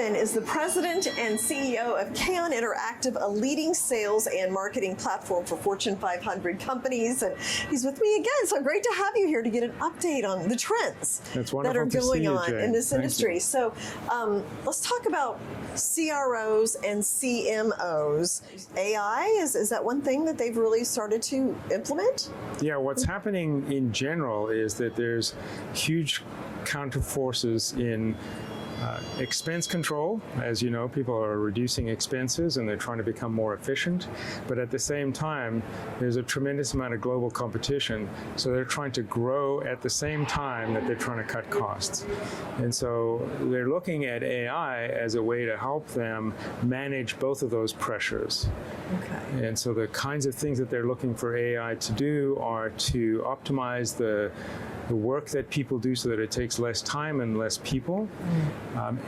Gavin is the president and CEO of Kaon Interactive, a leading sales and marketing platform for Fortune 500 companies. And he's with me again, so great to have you here to get an update on the trends that are going on in this industry. So let's talk about CROs and CMOs. AI, is that one thing that they've really started to implement? Yeah, what's happening in general is that there's huge counterforces in expense control. As you know, people are reducing expenses and they're trying to become more efficient. But at the same time, there's a tremendous amount of global competition. So they're trying to grow at the same time that they're trying to cut costs. And so they're looking at AI as a way to help them manage both of those pressures. Okay. And so the kinds of things that they're looking for AI to do are to optimize the work that people do so that it takes less time and less people,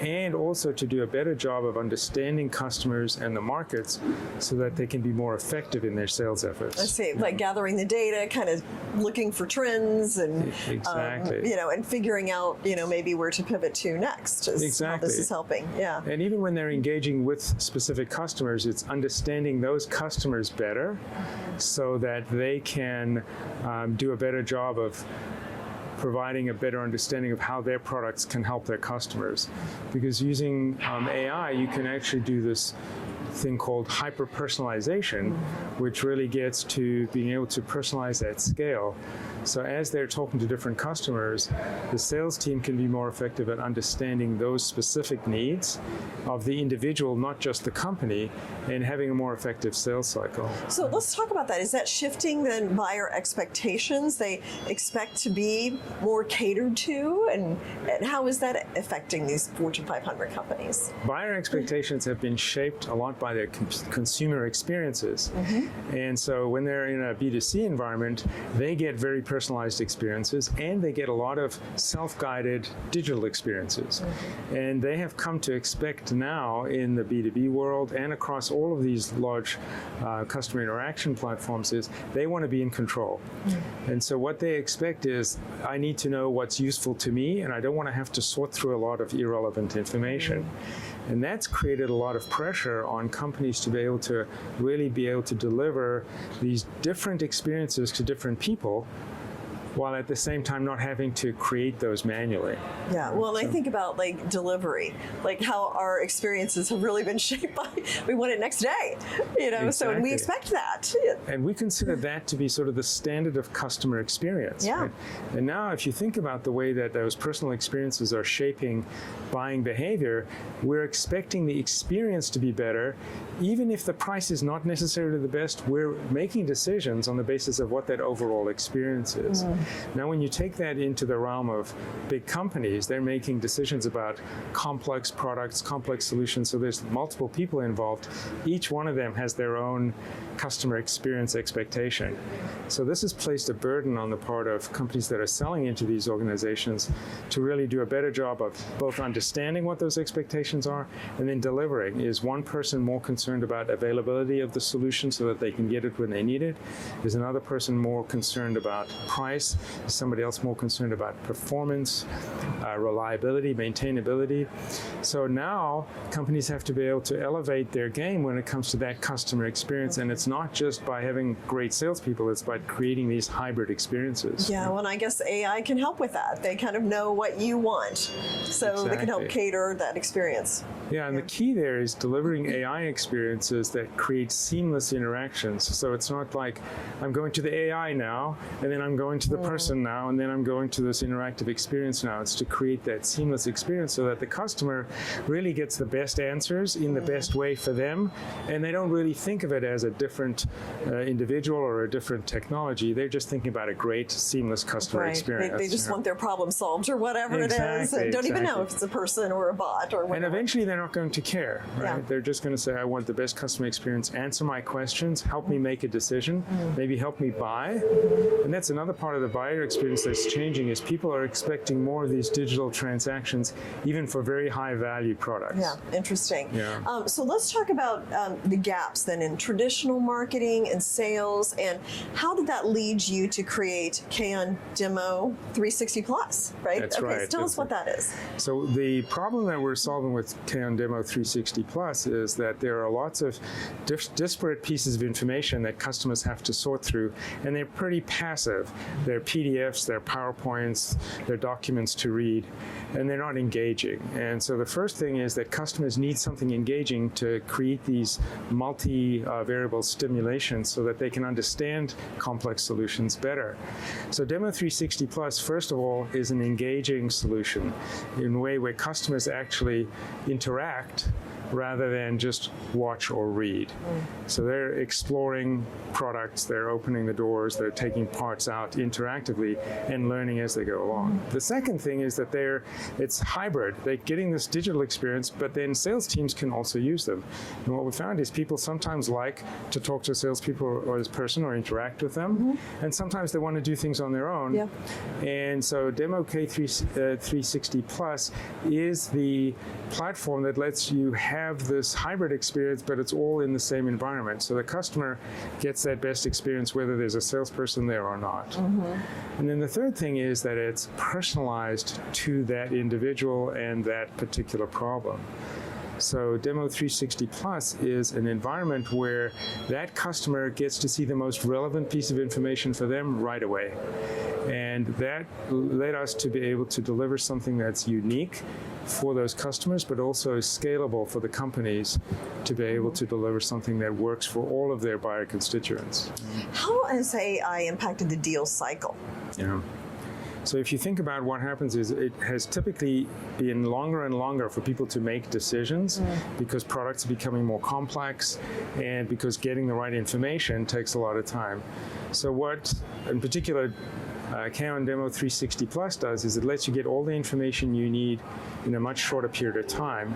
and also to do a better job of understanding customers and the markets so that they can be more effective in their sales efforts. I see, like gathering the data, kind of looking for trends and exactly. And figuring out, maybe where to pivot to next is exactly. how this is helping. Yeah. And even when they're engaging with specific customers, it's understanding those customers better so that they can do a better job of providing a better understanding of how their products can help their customers. Because using AI, you can actually do this thing called hyper-personalization, which really gets to being able to personalize at scale. So as they're talking to different customers, the sales team can be more effective at understanding those specific needs of the individual, not just the company, and having a more effective sales cycle. So let's talk about that. Is that shifting then buyer expectations? They expect to be more catered to, and how is that affecting these Fortune 500 companies? Buyer expectations have been shaped a lot by their consumer experiences. And so when they're in a B2C environment, they get very personalized experiences, and they get a lot of self-guided digital experiences. And they have come to expect now in the B2B world and across all of these large customer interaction platforms is they want to be in control. And so what they expect is, I need to know what's useful to me, and I don't want to have to sort through a lot of irrelevant information. And that's created a lot of pressure on companies to be able to really be able to deliver these different experiences to different people, while at the same time not having to create those manually. Yeah, well, I think about like delivery, like how our experiences have really been shaped by, we want it next day, Exactly. So and we expect that. And we consider that to be sort of the standard of customer experience. Yeah. Right? And now if you think about the way that those personal experiences are shaping buying behavior, we're expecting the experience to be better, even if the price is not necessarily the best. We're making decisions on the basis of what that overall experience is. Now, when you take that into the realm of big companies, they're making decisions about complex products, complex solutions, so there's multiple people involved. Each one of them has their own customer experience expectation. So this has placed a burden on the part of companies that are selling into these organizations to really do a better job of both understanding what those expectations are and then delivering. Is one person more concerned about availability of the solution so that they can get it when they need it? Is another person more concerned about price? Is somebody else more concerned about performance, reliability, maintainability? So now companies have to be able to elevate their game when it comes to that customer experience, and it's not just by having great salespeople, it's by creating these hybrid experiences. Yeah, well, and I guess AI can help with that. They kind of know what you want, so they can help cater that experience. Yeah, and the key there is delivering AI experiences that create seamless interactions. So it's not like I'm going to the AI now, and then I'm going to the person now, and then I'm going to this interactive experience now. It's to create that seamless experience so that the customer really gets the best answers in the best way for them, and they don't really think of it as a different individual or a different technology. They're just thinking about a great, seamless customer experience. They just want their problem solved or whatever it is, and don't even know if it's a person or a bot or whatever. And eventually they're not going to care, right? Yeah. They're just going to say, I want the best customer experience, answer my questions, help me make a decision, maybe help me buy. And that's another part of the buyer experience that's changing is people are expecting more of these digital transactions, even for very high value products. Yeah, interesting. Yeah. So let's talk about the gaps then in traditional marketing and sales, and how did that lead you to create Kaon Demo 360 Plus, right? That's okay, right. Tell us what that is. So the problem that we're solving with Kaon Demo 360 Plus is that there are lots of disparate pieces of information that customers have to sort through, and they're pretty passive. They're PDFs, they're PowerPoints, they're documents to read, and they're not engaging. And so the first thing is that customers need something engaging to create these multi-variable stimulations so that they can understand complex solutions better. So Demo 360 Plus, first of all, is an engaging solution in a way where customers actually interact rather than just watch or read. So they're exploring products, they're opening the doors, they're taking parts out interactively and learning as they go along. The second thing is that it's hybrid. They're getting this digital experience, but then sales teams can also use them. And what we found is people sometimes like to talk to salespeople or this person or interact with them, and sometimes they want to do things on their own. Yeah. And so Demo K360 Plus is the platform that lets you have this hybrid experience, but it's all in the same environment. So the customer gets that best experience whether there's a salesperson there or not. And then the third thing is that it's personalized to that individual and that particular problem. So Demo 360 Plus is an environment where that customer gets to see the most relevant piece of information for them right away. And that led us to be able to deliver something that's unique for those customers, but also scalable for the companies to be able to deliver something that works for all of their buyer constituents. How has AI impacted the deal cycle? Yeah. So if you think about what happens is it has typically been longer and longer for people to make decisions because products are becoming more complex and because getting the right information takes a lot of time. So what, in particular, Kaon Demo 360 Plus does is it lets you get all the information you need in a much shorter period of time.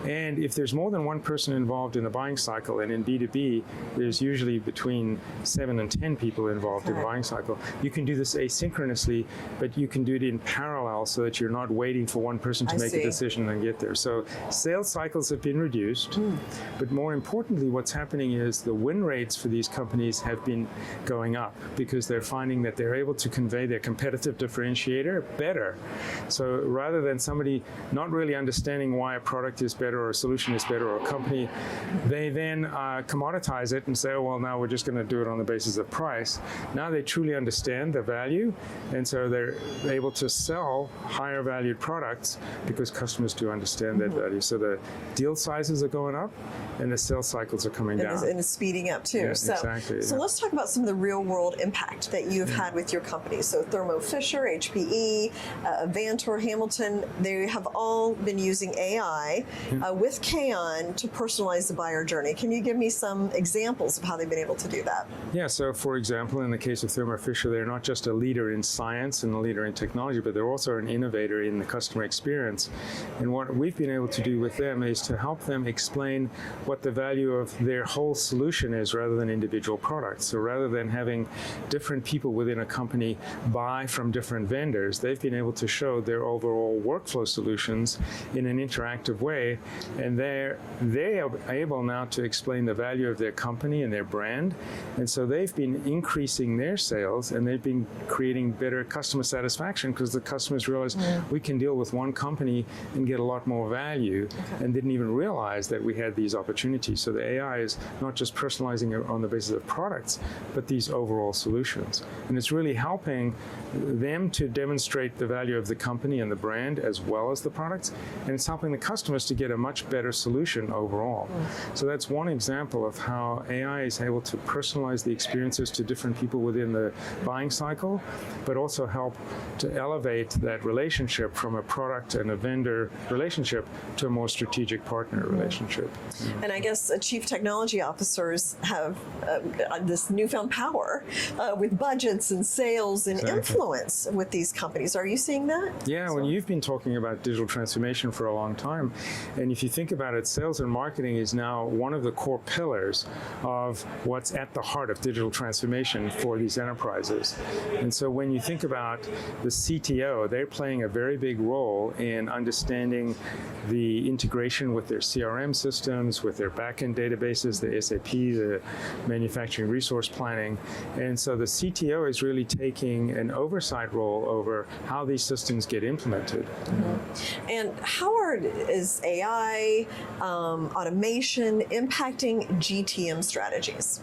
And if there's more than one person involved in the buying cycle, and in B2B, there's usually between 7 and 10 people involved in the buying cycle, you can do this asynchronously, but you can do it in parallel so that you're not waiting for one person to make a decision and get there. So sales cycles have been reduced, but more importantly, what's happening is the win rates for these companies have been going up because they're finding that they're able to convey their competitive differentiator better. So rather than somebody not really understanding why a product is better or a solution is better or a company, they then commoditize it and say, oh, well, now we're just going to do it on the basis of price. Now they truly understand the value, and so they're able to sell higher valued products because customers do understand that value. So the deal sizes are going up and the sales cycles are coming down. And it's speeding up too. Yeah, exactly. So let's talk about some of the real world impact that you've had with your company. So Thermo Fisher, HPE, Avanti, Hamilton, they have all been using AI with Kaon to personalize the buyer journey. Can you give me some examples of how they've been able to do that? Yeah, so for example, in the case of Thermo Fisher, they're not just a leader in science and a leader in technology, but they're also an innovator in the customer experience. And what we've been able to do with them is to help them explain what the value of their whole solution is rather than individual products. So rather than having different people within a company buy from different vendors, they've been able to show their overall workflow solutions in an interactive way, and they are able now to explain the value of their company and their brand. And so they've been increasing their sales, and they've been creating better customer satisfaction because the customers realize we can deal with one company and get a lot more value and didn't even realize that we had these opportunities. So the AI is not just personalizing it on the basis of products, but these overall solutions. And it's really helping them to demonstrate the value of the company and the brand as well as the products, and it's helping the customers to get a much better solution overall. So that's one example of how AI is able to personalize the experiences to different people within the buying cycle, but also help to elevate that that relationship from a product and a vendor relationship to a more strategic partner relationship. And I guess chief technology officers have this newfound power with budgets and sales and influence with these companies. Are you seeing that? Yeah, when you've been talking about digital transformation for a long time, and if you think about it, sales and marketing is now one of the core pillars of what's at the heart of digital transformation for these enterprises. And so when you think about the CTO, they're playing a very big role in understanding the integration with their CRM systems, with their backend databases, the SAP, the manufacturing resource planning. And so the CTO is really taking an oversight role over how these systems get implemented. And how is AI, automation impacting GTM strategies?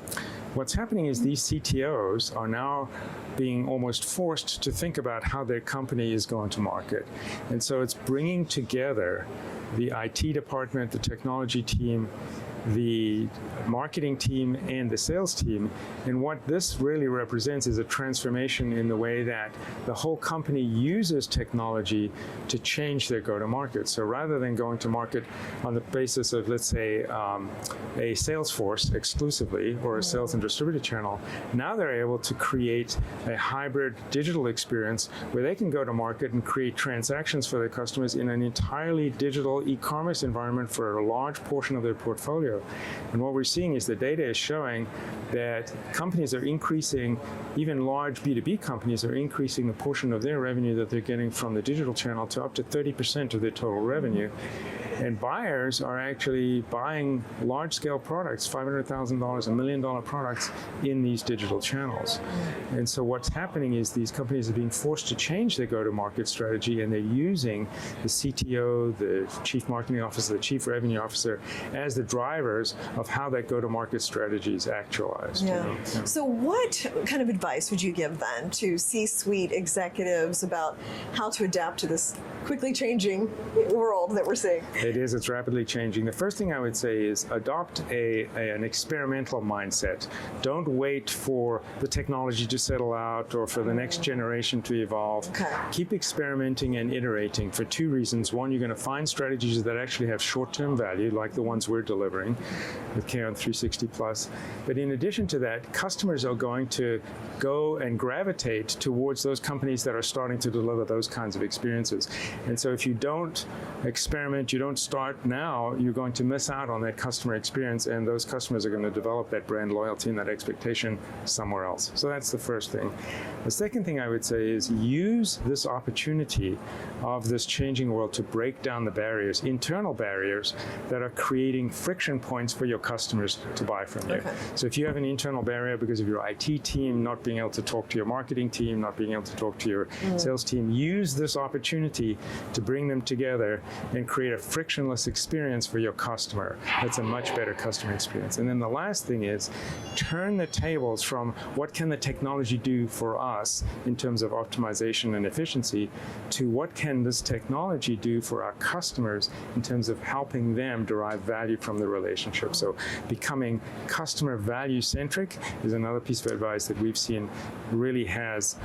What's happening is these CTOs are now being almost forced to think about how their company is going to market. And so it's bringing together the IT department, the technology team, the marketing team, and the sales team. And what this really represents is a transformation in the way that the whole company uses technology to change their go-to-market. So rather than going to market on the basis of, let's say, a sales force exclusively or a sales and distributor channel, now they're able to create a hybrid digital experience where they can go to market and create transactions for their customers in an entirely digital e-commerce environment for a large portion of their portfolio. And what we're seeing is the data is showing that companies are increasing, even large B2B companies are increasing the portion of their revenue that they're getting from the digital channel to up to 30% of their total revenue. And buyers are actually buying large-scale products, $500,000, $1 million products in these digital channels. And so what's happening is these companies are being forced to change their go-to-market strategy, and they're using the CTO, the Chief Marketing Officer, the Chief Revenue Officer as the drivers of how that go-to-market strategy is actualized. Yeah. You know? Yeah. So what kind of advice would you give then to C-suite executives about how to adapt to this quickly changing world that we're seeing? It is. It's rapidly changing. The first thing I would say is adopt an experimental mindset. Don't wait for the technology to settle out or for the next generation to evolve. Okay. Keep experimenting and iterating for two reasons. One, you're going to find strategies that actually have short-term value, like the ones we're delivering with Kaon 360 Plus. But in addition to that, customers are going to go and gravitate towards those companies that are starting to deliver those kinds of experiences. And so if you don't experiment, you don't start now, you're going to miss out on that customer experience, and those customers are going to develop that brand loyalty and that expectation somewhere else. So that's the first thing. The second thing I would say is use this opportunity of this changing world to break down the barriers, internal barriers that are creating friction points for your customers to buy from you. Okay. So if you have an internal barrier because of your IT team not being able to talk to your marketing team, not being able to talk to your sales team, use this opportunity to bring them together and create a frictionless experience for your customer. That's a much better customer experience. And then the last thing is turn the tables from what can the technology do for us in terms of optimization and efficiency to what can this technology do for our customers in terms of helping them derive value from the relationship. So becoming customer value centric is another piece of advice that we've seen really has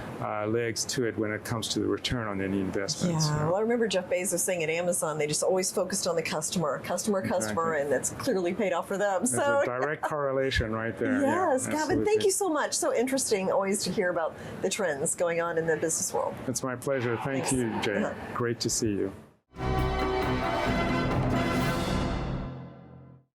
legs to it when it comes to the return on any investments. Yeah, well, I remember Jeff Bezos saying at Amazon, they just always focused on the customer, Exactly. and that's clearly paid off for them. There's So a direct correlation right there. yes, Yeah, Gavin, absolutely. thank you so much. So interesting always to hear about the trends going on in the business world. It's my pleasure. Thank you, Jay. Great to see you.